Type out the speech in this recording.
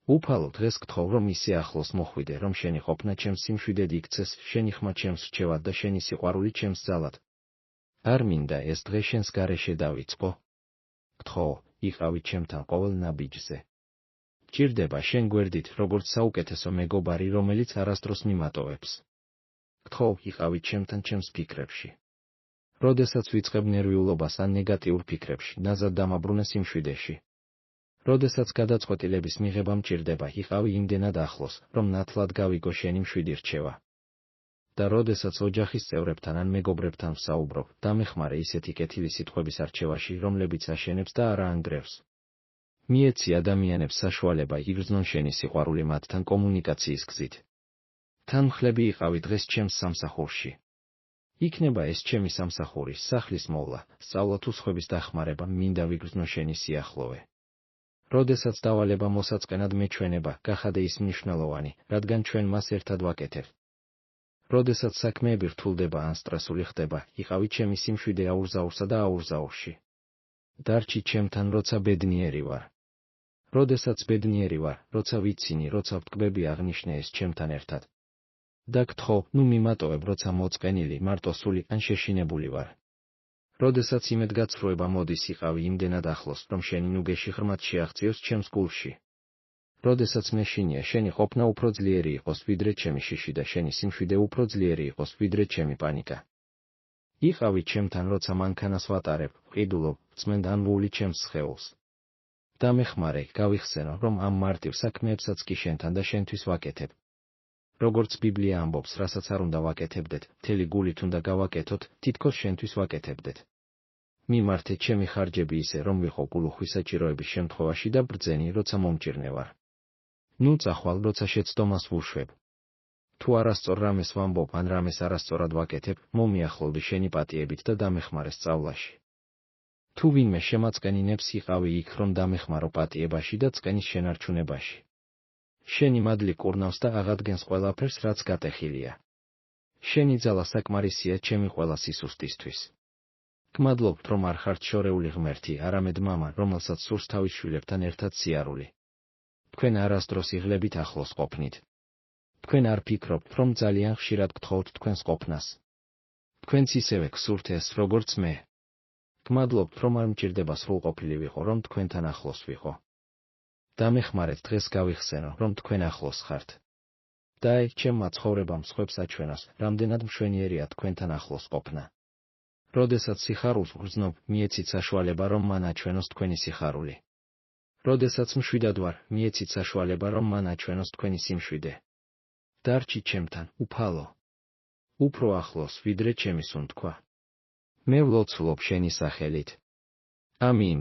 უფალო, დღეს გთხოვ, რომ ისე ახლოს მოხვიდე, რომ შენი ყოფნა ჩემს სიმშვიდედ იქცეს, შენი ხმა ჩემს რჩევად და შენი სიყვარული ჩემს ძალად. არ მინდა ეს დღე შენს გარეშე დავიწყო. გთხოვ, იყავი ჩემთან ყოველ ნაბიჯზე. გჭირდება შენ გვერდით, როგორც საუკეთესო მეგობარი, რომელიც არასდროს მიმატოვებს. გთხოვ, იყავი ჩემთან ჩემს ფიქრებში. როდესაც ვიწყებ ნერვიულობას ან ნეგატიურ ფიქრებში, ნაზად დამაბრუნე სიმშვიდეში. როდესაც გადაწყვეტილების მიღება მჭირდება, იყავი იმდენად ახლოს, რომ ნათლად გავიგო შენი მშვიდი რჩევა. და როდესაც ოჯახის წევრებთან ან მეგობრებთან ვსაუბრობ, დამეხმარე ისეთი კეთილი სიტყვების არჩევაში, რომლებიც აშენებს და არა ანგრევს. მიეცი ადამიანებს საშუალება იგრძნონ შენი სიყვარული მათთან კომუნიკაციის გზით. თანმხლები იყავი დღეს ჩემს სამსახურში. იქნება ეს ჩემი სამსახური, სახლის მოვლა, სწავლა თუ სხვების დახმარება, მინდა ვიგრძნო შენი სიახლოვე. როდესაც დავალება მოსაწყენად მეჩვენება, გახადე ის მნიშვნელოვანი, რადგან ჩვენ მას ერთად ვაკეთებთ. როდესაც საქმეები რთულდება ან სტრესული ხდება, იყავი ჩემი სიმშვიდე აურზაურსა და აურზაურში. დარჩი ჩემთან, როცა ბედნიერი ვარ. როდესაც ბედნიერი ვარ, როცა ვიცინი, როცა ვტკბები, აღნიშნე ეს ჩემთან ერთად. და გთხოვ, ნუ მიმატოვებ, როცა მოწყენილი, მარტოსული ან შეშინებული ვარ. როდესაც იმედგაცრუება მოდის, იყავი იმდენად ახლოს, რომ შენი ნუგეში ღრმად შეაღწიოს ჩემს გულში. როდესაც მეშინია შენი ყოფნა უფრო ძლიერი იყოს, ვიდრე ჩემი შიში და შენი სიმშვიდე უფრო ძლიერი იყოს, ვიდრე ჩემი პანიკა. იყავი ჩემთან, როცა მანქანას ვატარებ, ვყიდულობ, ვწმენდ ან ვული ჩემს სხეულს. დამეხმარე, გავიხსენო, რომ ამ მარტივ საქმეებსაც კი შენთან და შენთვის ვაკეთებ. როგორც ბიბლია ამბობს, რასაც არ უნდა ვაკეთებდეთ, მთელი გულით უნდა გავაკეთოთ, თითქოს შენთვის ვაკეთებდეთ. მიმართე ჩემი ხარჯები ისე, რომ ვიყო გულუხვის საჭიროების შემთხვევაში და ბრძენი, როცა მომჭირნე ვარ. ნუ წახვალ, როცა შეცდომას ვუშვებ. თუ არასწორ რამეს ვამბობ ან რამეს არასწორად ვაკეთებ, მომიახლოვდი შენი პატიებით და დამეხმარე სწავლაში. თუ ვინმე შემაწყენინებს, იყავი იქ, რომ დამეხმარო პატიებაში და წყენის შენარჩუნებაში. შენი მადლი კურნავს და აღადგენს ყველაფერს, რაც გატეხილია. შენი ძალა საკმარისია ჩემი ყველა სისუსტისთვის. გმადლობთ, რომ არ ხართ შორეული ღმერთი, არამედ მამა, რომელსაც სურს თავის შვილებთან ერთად სიარული. თქვენ არასდროს იღლებით ახლოს ყოფნით. თქვენ არ ფიქრობთ, რომ ძალიან ხშირად გთხოვთ თქვენს ყოფნას. თქვენც ისევე გსურთ ეს, როგორც მე. გმადლობთ, რომ არ მჭირდება სრულყოფილი ვიყო, რომ თქვენთან ახლოს ვიყო. დამეხმარეთ, დღეს გავიხსენო, რომ თქვენ ახლოს ხართ. და აი, ჩემმა ცხოვრებამ სხვებს აჩვენოს, რამდენად მშვენიერია თქვენთან ახლოს ყოფნა. როდესაც სიხარულს ვგრძნობ, მიეცით საშუალება, რომ მან აჩვენოს თქვენი სიხარული. როდესაც მშვიდად ვარ, მიეცით საშუალება, რომ მან აჩვენოს თქვენი სიმშვიდე. დარჩი ჩემთან, უფალო. უფრო ახლოს, ვიდრე ჩემი სუნთქვა. მე ვლოცულობ შენი სახელით. ამინ.